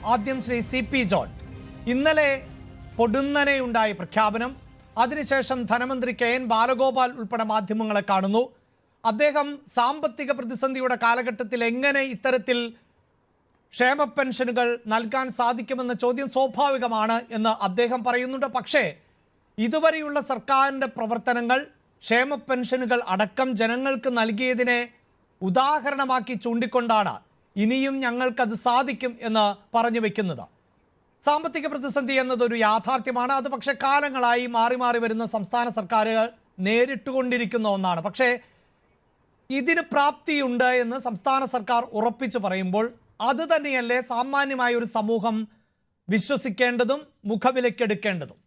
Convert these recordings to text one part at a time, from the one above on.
ആദ്യം Shri CP John. ഇന്നലെ പൊടുന്നനെയുണ്ടായ പ്രഖ്യാപനം, അതിനുശേഷം ധനമന്ത്രി KN ബാലഗോപാൽ ഉൾപ്പെടെ മാധ്യമങ്ങളെ കാണുന്നു. അദ്ദേഹം സാമ്പത്തിക പ്രതിസന്ധിയുടെ കാലഘട്ടത്തിൽ എങ്ങനെ ഇത്തരത്തിൽ ക്ഷേമ പെൻഷനുകൾ നൽകാൻ സാധിക്കുമെന്ന ചോദ്യം സ്വാഭാവികമാണ് എന്ന് അദ്ദേഹം പറയുന്നുണ്ട്. പക്ഷേ ഇതുവരെയുള്ള സർക്കാരിൻ്റെ പ്രവർത്തനങ്ങൾ ക്ഷേമ പെൻഷനുകൾ അടക്കം ജനങ്ങൾക്ക് നൽകിയതിനെ ഉദാഹരണമാക്കി ചൂണ്ടിക്കൊണ്ടാണ് ഇനിയും ഞങ്ങൾക്കത് സാധിക്കും എന്ന് പറഞ്ഞു വെക്കുന്നത്. സാമ്പത്തിക പ്രതിസന്ധി എന്നതൊരു യാഥാർത്ഥ്യമാണ്. അത് പക്ഷേ കാലങ്ങളായി മാറി മാറി വരുന്ന സംസ്ഥാന സർക്കാരുകൾ നേരിട്ടുകൊണ്ടിരിക്കുന്ന ഒന്നാണ്. പക്ഷേ ഇതിന് പ്രാപ്തിയുണ്ട് എന്ന് സംസ്ഥാന സർക്കാർ ഉറപ്പിച്ചു പറയുമ്പോൾ അത് തന്നെയല്ലേ സാമാന്യമായ ഒരു സമൂഹം വിശ്വസിക്കേണ്ടതും മുഖവിലക്കെടുക്കേണ്ടതും?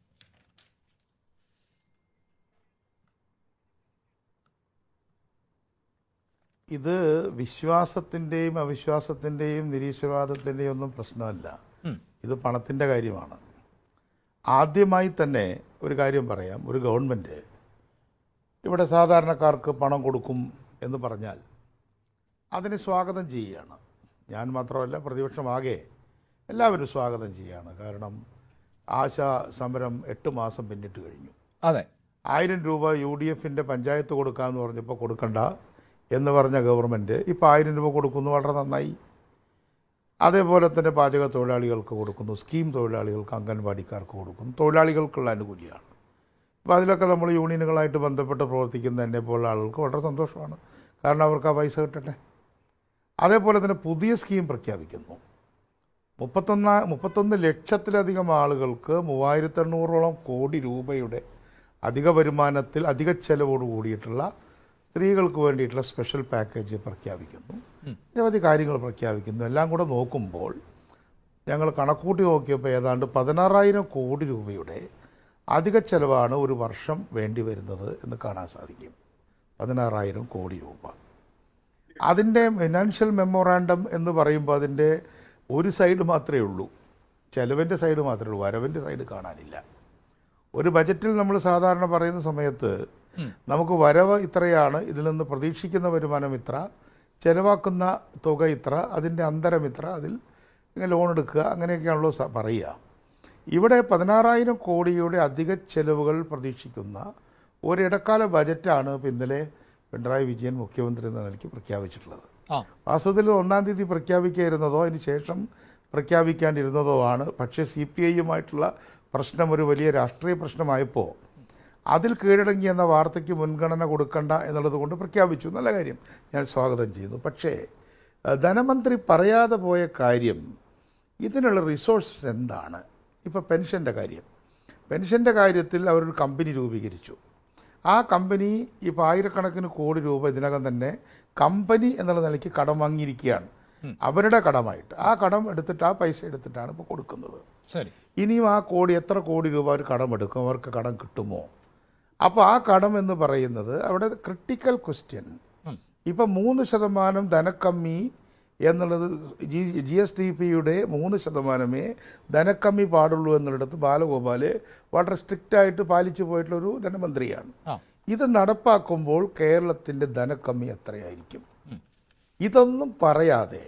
ഇത് വിശ്വാസത്തിൻ്റെയും അവിശ്വാസത്തിൻ്റെയും നിരീശ്വരവാദത്തിൻ്റെയും ഒന്നും പ്രശ്നമല്ല. ഇത് പണത്തിൻ്റെ കാര്യമാണ്. ആദ്യമായി തന്നെ ഒരു കാര്യം പറയാം. ഒരു ഗവൺമെൻറ് ഇവിടെ സാധാരണക്കാർക്ക് പണം കൊടുക്കും എന്ന് പറഞ്ഞാൽ അതിനെ സ്വാഗതം ചെയ്യുകയാണ്. ഞാൻ മാത്രമല്ല, പ്രതിപക്ഷമാകെ എല്ലാവരും സ്വാഗതം ചെയ്യുകയാണ്. കാരണം ആശാ സമരം 8 മാസം പിന്നിട്ട് കഴിഞ്ഞു. അതെ, 1000 രൂപ UDFൻ്റെ പഞ്ചായത്ത് കൊടുക്കാമെന്ന് പറഞ്ഞപ്പോൾ കൊടുക്കണ്ട എന്ന് പറഞ്ഞ ഗവൺമെൻറ് ഇപ്പോൾ 1000 രൂപ കൊടുക്കുന്നു. വളരെ നന്നായി. അതേപോലെ തന്നെ പാചക തൊഴിലാളികൾക്ക് കൊടുക്കുന്നു, സ്കീം തൊഴിലാളികൾക്ക്, അംഗൻവാടിക്കാർക്ക് കൊടുക്കുന്നു. തൊഴിലാളികൾക്കുള്ള ആനുകൂല്യമാണ്. അപ്പോൾ അതിലൊക്കെ നമ്മൾ യൂണിയനുകളായിട്ട് ബന്ധപ്പെട്ട് പ്രവർത്തിക്കുന്ന എന്നെ പോലുള്ള ആളുകൾക്ക് വളരെ സന്തോഷമാണ്. കാരണം അവർക്ക് ആ പൈസ കിട്ടട്ടെ. അതേപോലെ തന്നെ പുതിയ സ്കീം പ്രഖ്യാപിക്കുന്നു. 31 ലക്ഷത്തിലധികം ആളുകൾക്ക് 3800ഓളം കോടി രൂപയുടെ അധിക വരുമാനത്തിൽ അധിക ചെലവോട് കൂടിയിട്ടുള്ള സ്ത്രീകൾക്ക് വേണ്ടിയിട്ടുള്ള സ്പെഷ്യൽ പാക്കേജ് പ്രഖ്യാപിക്കുന്നു. നിരവധി കാര്യങ്ങൾ പ്രഖ്യാപിക്കുന്നു. എല്ലാം കൂടെ നോക്കുമ്പോൾ ഞങ്ങൾ കണക്കൂട്ടി നോക്കിയപ്പോൾ ഏതാണ്ട് 16,000 കോടി രൂപയുടെ അധിക ചെലവാണ് ഒരു വർഷം വേണ്ടി വരുന്നത് എന്ന് കാണാൻ സാധിക്കും. 16,000 കോടി രൂപ. അതിൻ്റെ ഫിനാൻഷ്യൽ മെമ്മോറാണ്ടം എന്ന് പറയുമ്പോൾ അതിൻ്റെ ഒരു സൈഡ് മാത്രമേ ഉള്ളൂ, ചെലവിൻ്റെ സൈഡ് മാത്രമേ ഉള്ളൂ, വരവിൻ്റെ സൈഡ് കാണാനില്ല. ഒരു ബജറ്റിൽ നമ്മൾ സാധാരണ പറയുന്ന സമയത്ത് നമുക്ക് വരവ് ഇത്രയാണ്, ഇതിൽ നിന്ന് പ്രതീക്ഷിക്കുന്ന വരുമാനം ഇത്ര, ചെലവാക്കുന്ന തുക ഇത്ര, അതിൻ്റെ അന്തരം ഇത്ര, അതിൽ ലോൺ എടുക്കുക, അങ്ങനെയൊക്കെയാണല്ലോ പറയുക. ഇവിടെ 16,000 കോടിയുടെ അധിക ചെലവുകൾ പ്രതീക്ഷിക്കുന്ന ഒരിടക്കാല ബജറ്റാണ് ഇന്നലെ പിണറായി വിജയൻ മുഖ്യമന്ത്രി എന്ന നിലയ്ക്ക് പ്രഖ്യാപിച്ചിട്ടുള്ളത്. വാസ്തവത്തിൽ 1-ാം തീയതി പ്രഖ്യാപിക്കാതിരുന്നതോ അതിന് ശേഷം പ്രഖ്യാപിക്കാനിരുന്നതോ ആണ്. പക്ഷേ CPIയുമായിട്ടുള്ള പ്രശ്നം ഒരു വലിയ രാഷ്ട്രീയ പ്രശ്നമായപ്പോൾ അതിൽ കീഴടങ്ങി എന്ന വാർത്തയ്ക്ക് മുൻഗണന കൊടുക്കണ്ട എന്നുള്ളത് കൊണ്ട് പ്രഖ്യാപിച്ചു. നല്ല കാര്യം, ഞാൻ സ്വാഗതം ചെയ്യുന്നു. പക്ഷേ ധനമന്ത്രി പറയാതെ പോയ കാര്യം, ഇതിനുള്ള റിസോഴ്സസ് എന്താണ്? ഇപ്പോൾ പെൻഷൻ്റെ കാര്യത്തിൽ അവരൊരു കമ്പനി രൂപീകരിച്ചു. ആ കമ്പനി ഇപ്പോൾ 1000 കോടി രൂപ ഇതിനകം തന്നെ കമ്പനി എന്നുള്ള നിലയ്ക്ക് കടം വാങ്ങിയിരിക്കുകയാണ്, അവരുടെ കടമായിട്ട്. ആ കടം എടുത്തിട്ട്, ആ പൈസ എടുത്തിട്ടാണ് ഇപ്പോൾ കൊടുക്കുന്നത്. ഇനിയും ആ എത്ര കോടി രൂപ അവർ കടം എടുക്കും, അവർക്ക് കടം കിട്ടുമോ? അപ്പോൾ ആ കടം എന്ന് പറയുന്നത് അവിടെ ക്രിട്ടിക്കൽ ക്വസ്റ്റ്യൻ. ഇപ്പം 3% ധനക്കമ്മി എന്നുള്ളത് GSDPയുടെ 3% ധനക്കമ്മി പാടുള്ളൂ എന്നുള്ളിടത്ത് ബാലഗോപാൽ വളരെ സ്ട്രിക്റ്റായിട്ട് പാലിച്ചു പോയിട്ടുള്ളൊരു ധനമന്ത്രിയാണ്. ഇത് നടപ്പാക്കുമ്പോൾ കേരളത്തിൻ്റെ ധനക്കമ്മി എത്രയായിരിക്കും? ഇതൊന്നും പറയാതെ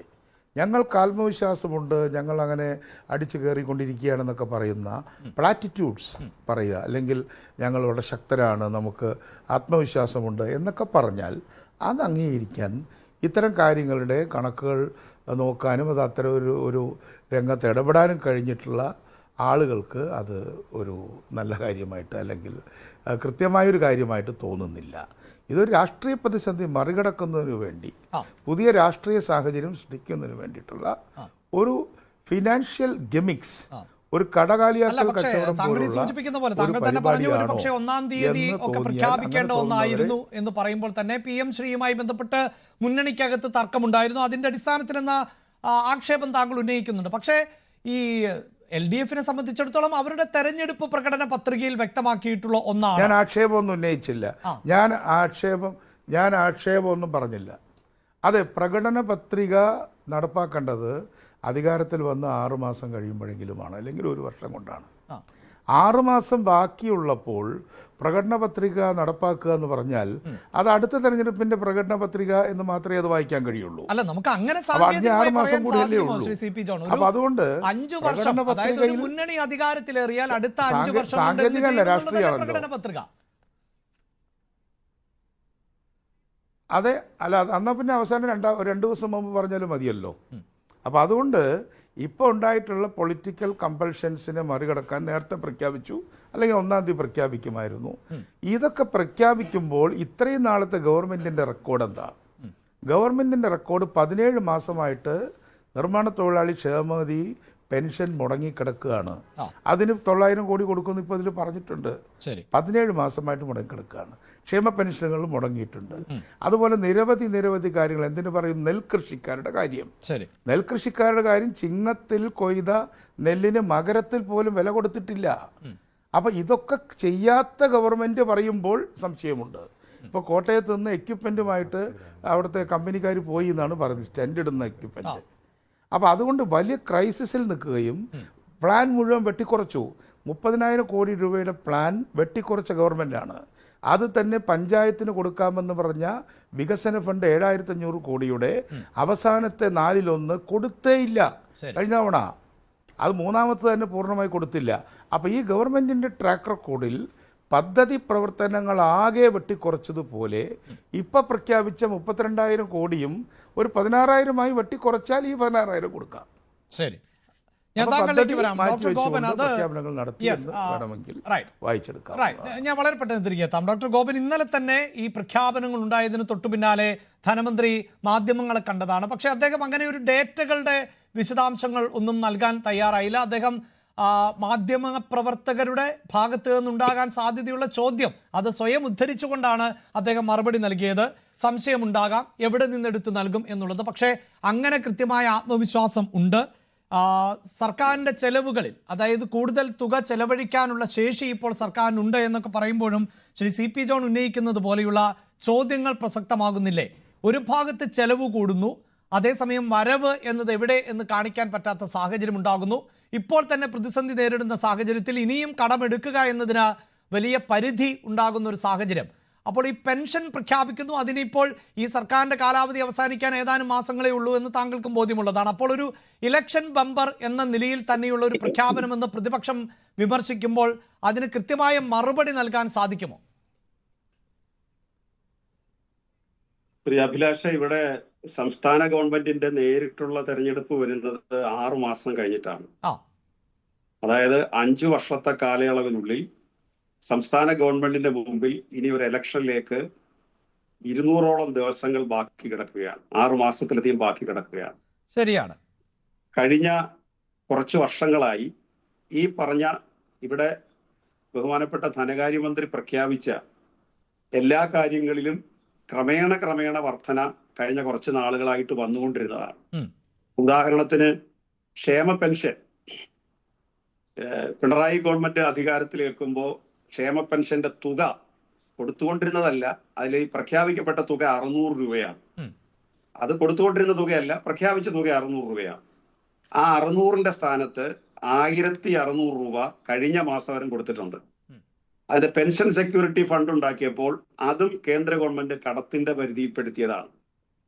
ഞങ്ങൾക്ക് ആത്മവിശ്വാസമുണ്ട്, ഞങ്ങൾ അങ്ങനെ അടിച്ചു കയറിക്കൊണ്ടിരിക്കുകയാണെന്നൊക്കെ പറയുന്ന പ്ലാറ്റിറ്റ്യൂഡ്സ് പറയുക, അല്ലെങ്കിൽ ഞങ്ങൾ വളരെ ശക്തരാണ്, നമുക്ക് ആത്മവിശ്വാസമുണ്ട് എന്നൊക്കെ പറഞ്ഞാൽ അത് അംഗീകരിക്കാൻ, ഇത്തരം കാര്യങ്ങളുടെ കണക്കുകൾ നോക്കാനും അത് അത്തരം ഒരു രംഗത്ത് ഇടപെടാനും കഴിഞ്ഞിട്ടുള്ള ആളുകൾക്ക് അത് ഒരു നല്ല കാര്യമായിട്ട്, അല്ലെങ്കിൽ കൃത്യമായൊരു കാര്യമായിട്ട് തോന്നുന്നില്ല. ഇതൊരു രാഷ്ട്രീയ പ്രതിസന്ധി മറികടക്കുന്നതിന് വേണ്ടി, പുതിയ രാഷ്ട്രീയ സാഹചര്യം സൃഷ്ടിക്കുന്നതിന് വേണ്ടിയിട്ടുള്ള ഒരു ഫിനാൻഷ്യൽ ഗെമിക്സ്, ഒരു താങ്കൾ സൂചിപ്പിക്കുന്ന പോലെ താങ്കൾ തന്നെ പറഞ്ഞു, ഒരു പക്ഷേ 1-ാം തീയതി ഒക്കെ പ്രഖ്യാപിക്കേണ്ട ഒന്നായിരുന്നു എന്ന് പറയുമ്പോൾ തന്നെ PM ശ്രീയുമായി ബന്ധപ്പെട്ട് മുന്നണിക്കകത്ത് തർക്കമുണ്ടായിരുന്നു. അതിന്റെ അടിസ്ഥാനത്തിലെന്ന ആക്ഷേപം താങ്കൾ ഉന്നയിക്കുന്നുണ്ട്. പക്ഷേ ഈ LDFനെ സംബന്ധിച്ചിടത്തോളം അവരുടെ തെരഞ്ഞെടുപ്പ് പ്രകടന പത്രികയിൽ വ്യക്തമാക്കിയിട്ടുള്ള ഒന്നാണ്. ഞാൻ ആക്ഷേപമൊന്നും ഉന്നയിച്ചില്ല, ഞാൻ ആക്ഷേപമൊന്നും പറഞ്ഞില്ല. അതെ, പ്രകടന പത്രിക നടപ്പാക്കേണ്ടത് അധികാരത്തിൽ വന്ന് 6 മാസം കഴിയുമ്പോഴെങ്കിലുമാണ്, അല്ലെങ്കിൽ 1 വർഷം കൊണ്ടാണ്. 6 മാസം ബാക്കിയുള്ളപ്പോൾ പ്രകടന പത്രിക നടപ്പാക്കുക എന്ന് പറഞ്ഞാൽ അത് അടുത്ത തെരഞ്ഞെടുപ്പിന്റെ പ്രകടന പത്രിക എന്ന് മാത്രമേ അത് വായിക്കാൻ കഴിയുള്ളൂ. അല്ല, നമുക്ക് അങ്ങനെ 6 മാസം കൂടിയല്ലേ ഉള്ളൂ. അപ്പൊ അതുകൊണ്ട് 5 വർഷം, അതായത് ഒരു മുന്നണി അധികാരത്തിലേറിയാൽ അടുത്ത 5 വർഷം സാങ്കേതികമല്ല, രാഷ്ട്രീയമാണല്ലോ. പ്രകടന പത്രിക. അതെ, അല്ല എന്നാൽ പിന്നെ അവസാനം 2 ദിവസം മുമ്പ് പറഞ്ഞാലും മതിയല്ലോ. അപ്പോൾ അതുകൊണ്ട് ഇപ്പോൾ ഉണ്ടായിട്ടുള്ള പൊളിറ്റിക്കൽ കമ്പൽഷൻസിനെ മറികടക്കാൻ നേരത്തെ പ്രഖ്യാപിച്ചു, അല്ലെങ്കിൽ 1-ാം തീയതി പ്രഖ്യാപിക്കുമായിരുന്നു. ഇതൊക്കെ പ്രഖ്യാപിക്കുമ്പോൾ ഇത്രയും നാളത്തെ ഗവൺമെൻറ്റിൻ്റെ റെക്കോർഡ് എന്താ? ഗവൺമെൻറ്റിൻ്റെ റെക്കോർഡ് 17 മാസമായിട്ട് നിർമ്മാണ തൊഴിലാളി ക്ഷേമനിധി പെൻഷൻ മുടങ്ങിക്കിടക്കുകയാണ്. അതിന് 900 കോടി കൊടുക്കുമെന്ന് ഇപ്പോൾ ഇതിൽ പറഞ്ഞിട്ടുണ്ട്. 17 മാസമായിട്ട് മുടങ്ങിക്കിടക്കുകയാണ്. ക്ഷേമ പെൻഷനുകൾ മുടങ്ങിയിട്ടുണ്ട്. അതുപോലെ നിരവധി കാര്യങ്ങൾ. എന്തിനു പറയും? നെൽകൃഷിക്കാരുടെ കാര്യം. നെൽകൃഷിക്കാരുടെ കാര്യം, ചിങ്ങത്തിൽ കൊയ്ത നെല്ലിന് മകരത്തിൽ പോലും വില കൊടുത്തിട്ടില്ല. അപ്പം ഇതൊക്കെ ചെയ്യാത്ത ഗവൺമെൻറ് പറയുമ്പോൾ സംശയമുണ്ട്. ഇപ്പോൾ കോട്ടയത്ത് നിന്ന് എക്യുപ്മെൻറ്റുമായിട്ട് അവിടുത്തെ കമ്പനിക്കാർ പോയി എന്നാണ് പറയുന്നത്, സ്റ്റെൻഡ് ഇടുന്ന എക്യുപ്മെൻറ്റ്. അപ്പോൾ അതുകൊണ്ട് വലിയ ക്രൈസിസിൽ നിൽക്കുകയും പ്ലാൻ മുഴുവൻ വെട്ടിക്കുറച്ചു. 30,000 കോടി രൂപയുടെ പ്ലാൻ വെട്ടിക്കുറച്ച ഗവൺമെൻറ്റാണ്. അത് തന്നെ പഞ്ചായത്തിന് കൊടുക്കാമെന്ന് പറഞ്ഞ വികസന ഫണ്ട് 7,500 കോടിയുടെ അവസാനത്തെ 4/1 കൊടുത്തേയില്ല കഴിഞ്ഞ തവണ. അത് 3-ാമത്തെ തന്നെ പൂർണ്ണമായി കൊടുത്തില്ല. അപ്പോൾ ഈ ഗവൺമെൻറ്റിൻ്റെ ട്രാക്ക് റെക്കോർഡിൽ പദ്ധതി പ്രവർത്തനങ്ങളാകെ വെട്ടിക്കുറച്ചതുപോലെ ഇപ്പം പ്രഖ്യാപിച്ച 32,000 കോടിയും ഒരു 16,000 വെട്ടിക്കുറച്ചാൽ ഈ 16,000 കൊടുക്കാം. ശരി, ഞാൻ താങ്കളിലേക്ക് വരാം. ഡോക്ടർ ഗോപൻ, ഞാൻ വളരെ പെട്ടെന്ന് തിരികെ എത്താം. ഡോക്ടർ ഗോപൻ, ഇന്നലെ തന്നെ ഈ പ്രഖ്യാപനങ്ങൾ ഉണ്ടായതിന് തൊട്ടു പിന്നാലെ ധനമന്ത്രി മാധ്യമങ്ങളെ കണ്ടതാണ്. പക്ഷേ അദ്ദേഹം അങ്ങനെ ഒരു ഡേറ്റകളുടെ വിശദാംശങ്ങൾ ഒന്നും നൽകാൻ തയ്യാറായില്ല. അദ്ദേഹം മാധ്യമ പ്രവർത്തകരുടെ ഭാഗത്ത് നിന്നുണ്ടാകാൻ സാധ്യതയുള്ള ചോദ്യം അത് സ്വയം ഉദ്ധരിച്ചുകൊണ്ടാണ് അദ്ദേഹം മറുപടി നൽകിയത്. സംശയമുണ്ടാകാം എവിടെ നിന്നെടുത്ത് നൽകും എന്നുള്ളത്. പക്ഷേ അങ്ങനെ കൃത്യമായ ആത്മവിശ്വാസം ഉണ്ട്. സർക്കാരിൻ്റെ ചെലവുകളിൽ, അതായത് കൂടുതൽ തുക ചെലവഴിക്കാനുള്ള ശേഷി ഇപ്പോൾ സർക്കാരിനുണ്ട് എന്നൊക്കെ പറയുമ്പോഴും ശ്രീ CP ജോൺ ഉന്നയിക്കുന്നത് പോലെയുള്ള ചോദ്യങ്ങൾ പ്രസക്തമാകുന്നില്ലേ? ഒരു ഭാഗത്ത് ചെലവ് കൂടുന്നു, അതേസമയം വരവ് എന്നത് എവിടെ എന്ന് കാണിക്കാൻ പറ്റാത്ത സാഹചര്യം ഉണ്ടാകുന്നു. ഇപ്പോൾ തന്നെ പ്രതിസന്ധി നേരിടുന്ന സാഹചര്യത്തിൽ ഇനിയും കടമെടുക്കുക എന്നതിന് വലിയ പരിധി ഉണ്ടാകുന്ന ഒരു സാഹചര്യം. അപ്പോൾ ഈ പെൻഷൻ പ്രഖ്യാപിക്കുന്നു, അതിനിപ്പോൾ ഈ സർക്കാരിൻ്റെ കാലാവധി അവസാനിക്കാൻ ഏതാനും മാസങ്ങളേ ഉള്ളൂ എന്ന് താങ്കൾക്കും ബോധ്യമുള്ളതാണ്. അപ്പോൾ ഒരു ഇലക്ഷൻ ബമ്പർ എന്ന നിലയിൽ തന്നെയുള്ള ഒരു പ്രഖ്യാപനമെന്ന് പ്രതിപക്ഷം വിമർശിക്കുമ്പോൾ അതിന് കൃത്യമായ മറുപടി നൽകാൻ സാധിക്കുമോ? ശ്രീ അഭിലാഷ, ഇവിടെ സംസ്ഥാന ഗവൺമെന്റിന്റെ നേരിട്ടുള്ള തെരഞ്ഞെടുപ്പ് വരുന്നത് 6 മാസം കഴിഞ്ഞിട്ടാണ്. അതായത് 5 വർഷത്തെ കാലയളവിനുള്ളിൽ സംസ്ഥാന ഗവൺമെന്റിന്റെ മുമ്പിൽ ഇനി ഒരു ഇലക്ഷനിലേക്ക് 200ഓളം ദിവസങ്ങൾ ബാക്കി കിടക്കുകയാണ്. 6 മാസത്തിലധികം ബാക്കി കിടക്കുകയാണ്. ശരിയാണ്. കഴിഞ്ഞ കുറച്ച് വർഷങ്ങളായി ഈ പറഞ്ഞ ഇവിടെ ബഹുമാനപ്പെട്ട ധനകാര്യമന്ത്രി പ്രഖ്യാപിച്ച എല്ലാ കാര്യങ്ങളിലും ക്രമേണ വർധന കഴിഞ്ഞ കുറച്ച് നാളുകളായിട്ട് വന്നുകൊണ്ടിരുന്നതാണ്. ഉദാഹരണത്തിന് ക്ഷേമ പെൻഷൻ, പിണറായി ഗവൺമെന്റ് അധികാരത്തിലേൽക്കുമ്പോൾ ക്ഷേമ പെൻഷന്റെ തുക കൊടുത്തുകൊണ്ടിരുന്നതല്ല, അതിൽ പ്രഖ്യാപിക്കപ്പെട്ട തുക 600 രൂപയാണ്. അത് കൊടുത്തുകൊണ്ടിരുന്ന തുകയല്ല, പ്രഖ്യാപിച്ച തുക 600 രൂപയാണ്. ആ 600ന്റെ സ്ഥാനത്ത് 1,600 രൂപ കഴിഞ്ഞ മാസം വരെ കൊടുത്തിട്ടുണ്ട്. അതിന്റെ പെൻഷൻ സെക്യൂരിറ്റി ഫണ്ട് ഉണ്ടാക്കിയപ്പോൾ അതും കേന്ദ്ര ഗവൺമെന്റ് കടത്തിന്റെ പരിധിയിൽപ്പെടുത്തിയതാണ്.